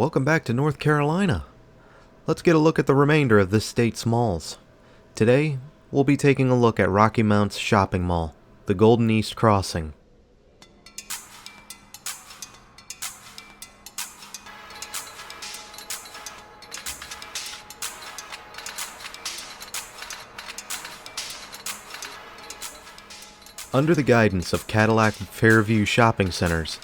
Welcome back to North Carolina. Let's get a look at the remainder of this state's malls. Today, we'll be taking a look at Rocky Mount's shopping mall, the Golden East Crossing. Under the guidance of Cadillac Fairview Shopping Centers,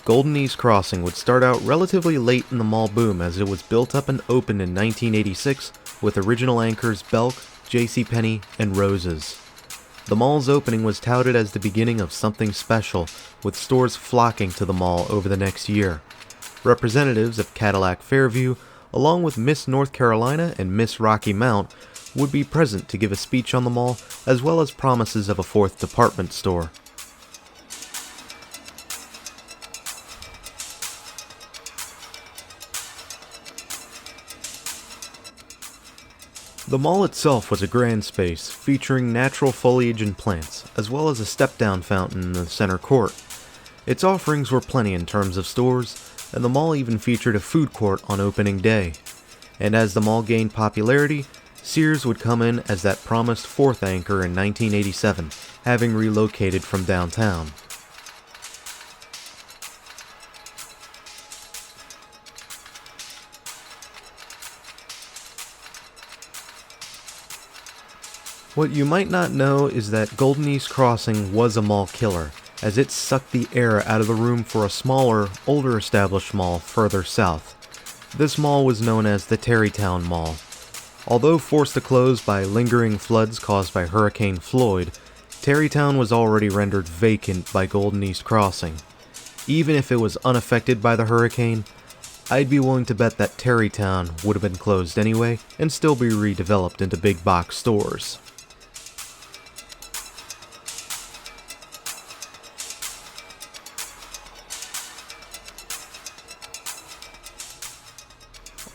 Golden East Crossing would start out relatively late in the mall boom as it was built up and opened in 1986 with original anchors Belk, JCPenney, and Rose's. The mall's opening was touted as the beginning of something special, with stores flocking to the mall over the next year. Representatives of Cadillac Fairview, along with Miss North Carolina and Miss Rocky Mount, would be present to give a speech on the mall, as well as promises of a fourth department store. The mall itself was a grand space, featuring natural foliage and plants, as well as a step-down fountain in the center court. Its offerings were plenty in terms of stores, and the mall even featured a food court on opening day. And as the mall gained popularity, Sears would come in as that promised fourth anchor in 1987, having relocated from downtown. What you might not know is that Golden East Crossing was a mall killer, as it sucked the air out of the room for a smaller, older established mall further south. This mall was known as the Tarrytown Mall. Although forced to close by lingering floods caused by Hurricane Floyd, Tarrytown was already rendered vacant by Golden East Crossing. Even if it was unaffected by the hurricane, I'd be willing to bet that Tarrytown would have been closed anyway and still be redeveloped into big box stores.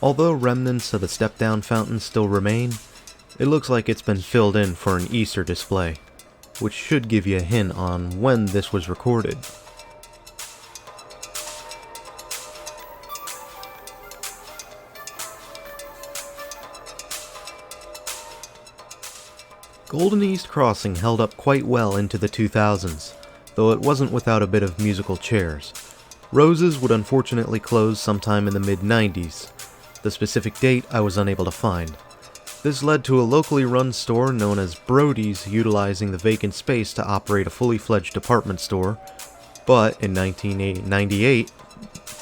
Although remnants of the step-down fountain still remain, it looks like it's been filled in for an Easter display, which should give you a hint on when this was recorded. Golden East Crossing held up quite well into the 2000s, though it wasn't without a bit of musical chairs. Rose's would unfortunately close sometime in the mid-90s. The specific date I was unable to find. This led to a locally run store known as Brody's utilizing the vacant space to operate a fully fledged department store, but in 1998,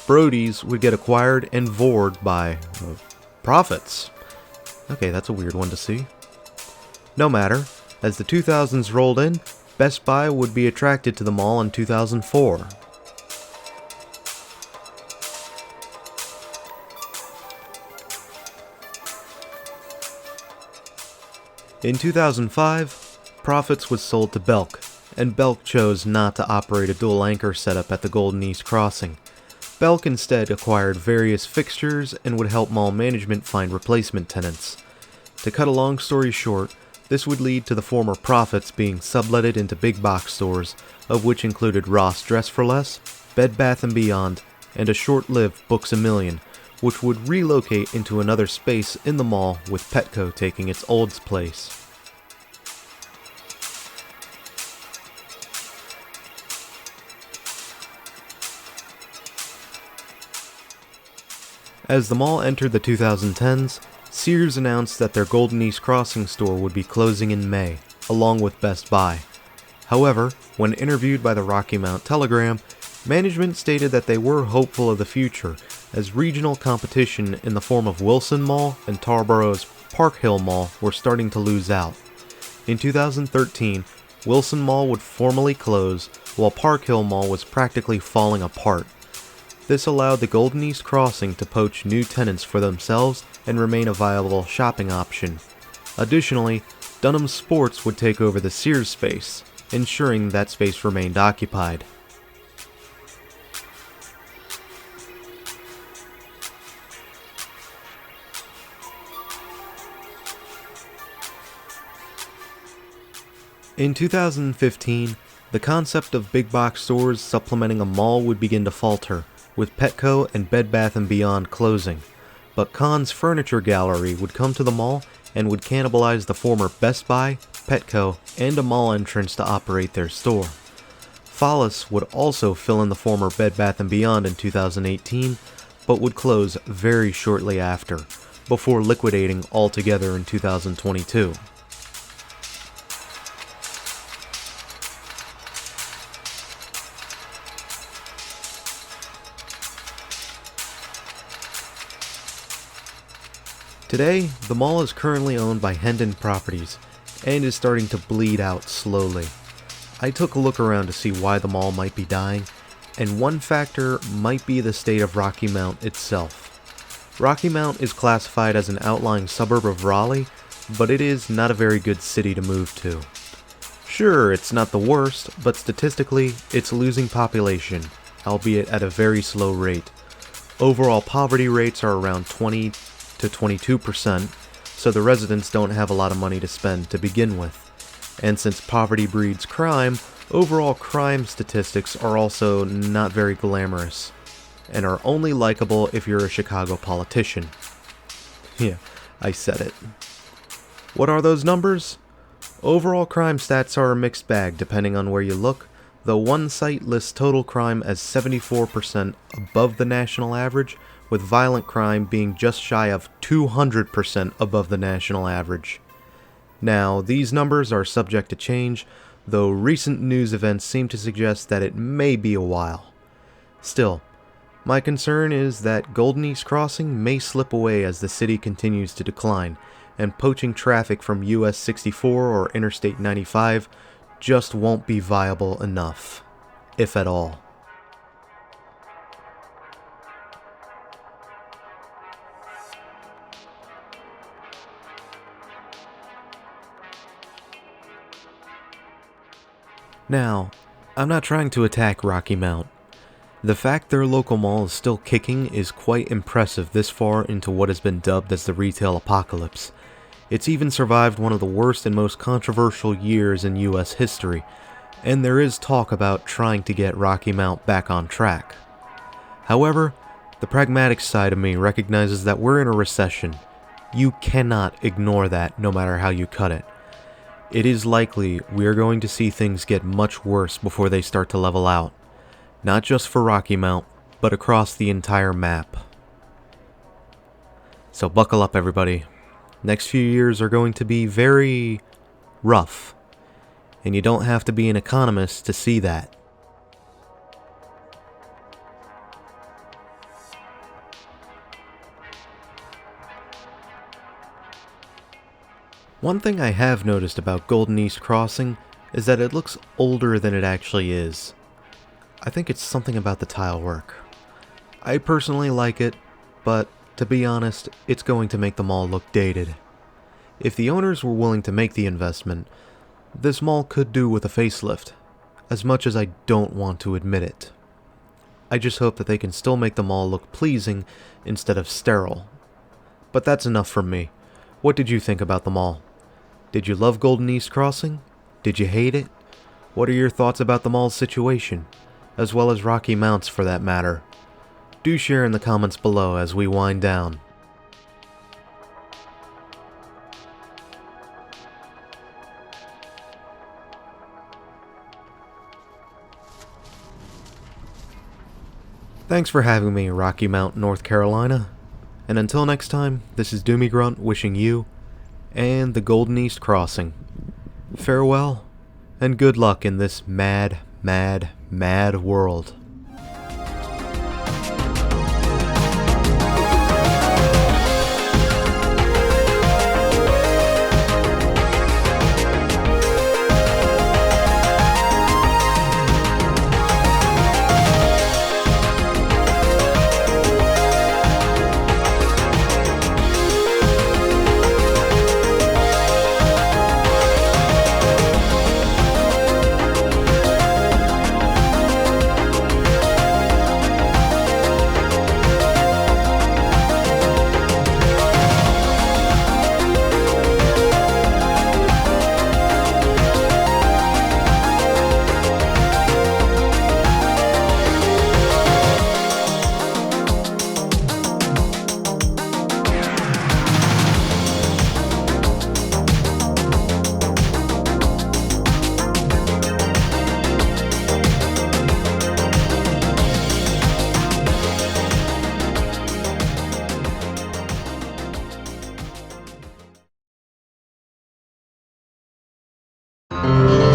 Brody's would get acquired and vored by profits. Okay, that's a weird one to see. No matter, as the 2000s rolled in, Best Buy would be attracted to the mall in 2004. In 2005, Profits was sold to Belk, and Belk chose not to operate a dual anchor setup at the Golden East Crossing. Belk instead acquired various fixtures and would help mall management find replacement tenants. To cut a long story short, this would lead to the former Profits being subletted into big box stores, of which included Ross Dress for Less, Bed Bath & Beyond, and a short-lived Books A Million, which would relocate into another space in the mall with Petco taking its old place. As the mall entered the 2010s, Sears announced that their Golden East Crossing store would be closing in May, along with Best Buy. However, when interviewed by the Rocky Mount Telegram, management stated that they were hopeful of the future, as regional competition in the form of Wilson Mall and Tarborough's Park Hill Mall were starting to lose out. In 2013, Wilson Mall would formally close, while Park Hill Mall was practically falling apart. This allowed the Golden East Crossing to poach new tenants for themselves and remain a viable shopping option. Additionally, Dunham Sports would take over the Sears space, ensuring that space remained occupied. In 2015, the concept of big box stores supplementing a mall would begin to falter, with Petco and Bed Bath & Beyond closing, but Kahn's Furniture Gallery would come to the mall and would cannibalize the former Best Buy, Petco, and a mall entrance to operate their store. Follis would also fill in the former Bed Bath & Beyond in 2018, but would close very shortly after, before liquidating altogether in 2022. Today, the mall is currently owned by Hendon Properties, and is starting to bleed out slowly. I took a look around to see why the mall might be dying, and one factor might be the state of Rocky Mount itself. Rocky Mount is classified as an outlying suburb of Raleigh, but it is not a very good city to move to. Sure, it's not the worst, but statistically, it's losing population, albeit at a very slow rate. Overall poverty rates are around 20 to 22%, so the residents don't have a lot of money to spend to begin with. And since poverty breeds crime, overall crime statistics are also not very glamorous, and are only likable if you're a Chicago politician. Yeah, I said it. What are those numbers? Overall crime stats are a mixed bag depending on where you look, though one site lists total crime as 74% above the national average, with violent crime being just shy of 200% above the national average. Now, these numbers are subject to change, though recent news events seem to suggest that it may be a while. Still, my concern is that Golden East Crossing may slip away as the city continues to decline, and poaching traffic from US 64 or Interstate 95 just won't be viable enough, if at all. Now, I'm not trying to attack Rocky Mount. The fact their local mall is still kicking is quite impressive this far into what has been dubbed as the retail apocalypse. It's even survived one of the worst and most controversial years in US history, and there is talk about trying to get Rocky Mount back on track. However, the pragmatic side of me recognizes that we're in a recession. You cannot ignore that no matter how you cut it. It is likely we are going to see things get much worse before they start to level out. Not just for Rocky Mount, but across the entire map. So buckle up, everybody. Next few years are going to be very rough. And you don't have to be an economist to see that. One thing I have noticed about Golden East Crossing is that it looks older than it actually is. I think it's something about the tile work. I personally like it, but to be honest, it's going to make the mall look dated. If the owners were willing to make the investment, this mall could do with a facelift, as much as I don't want to admit it. I just hope that they can still make the mall look pleasing instead of sterile. But that's enough from me. What did you think about the mall? Did you love Golden East Crossing? Did you hate it? What are your thoughts about the mall's situation, as well as Rocky Mount's for that matter? Do share in the comments below as we wind down. Thanks for having me, Rocky Mount, North Carolina. And until next time, this is Doomie Grunt wishing you and the Golden East Crossing farewell and good luck in this mad, mad, mad world. Bye.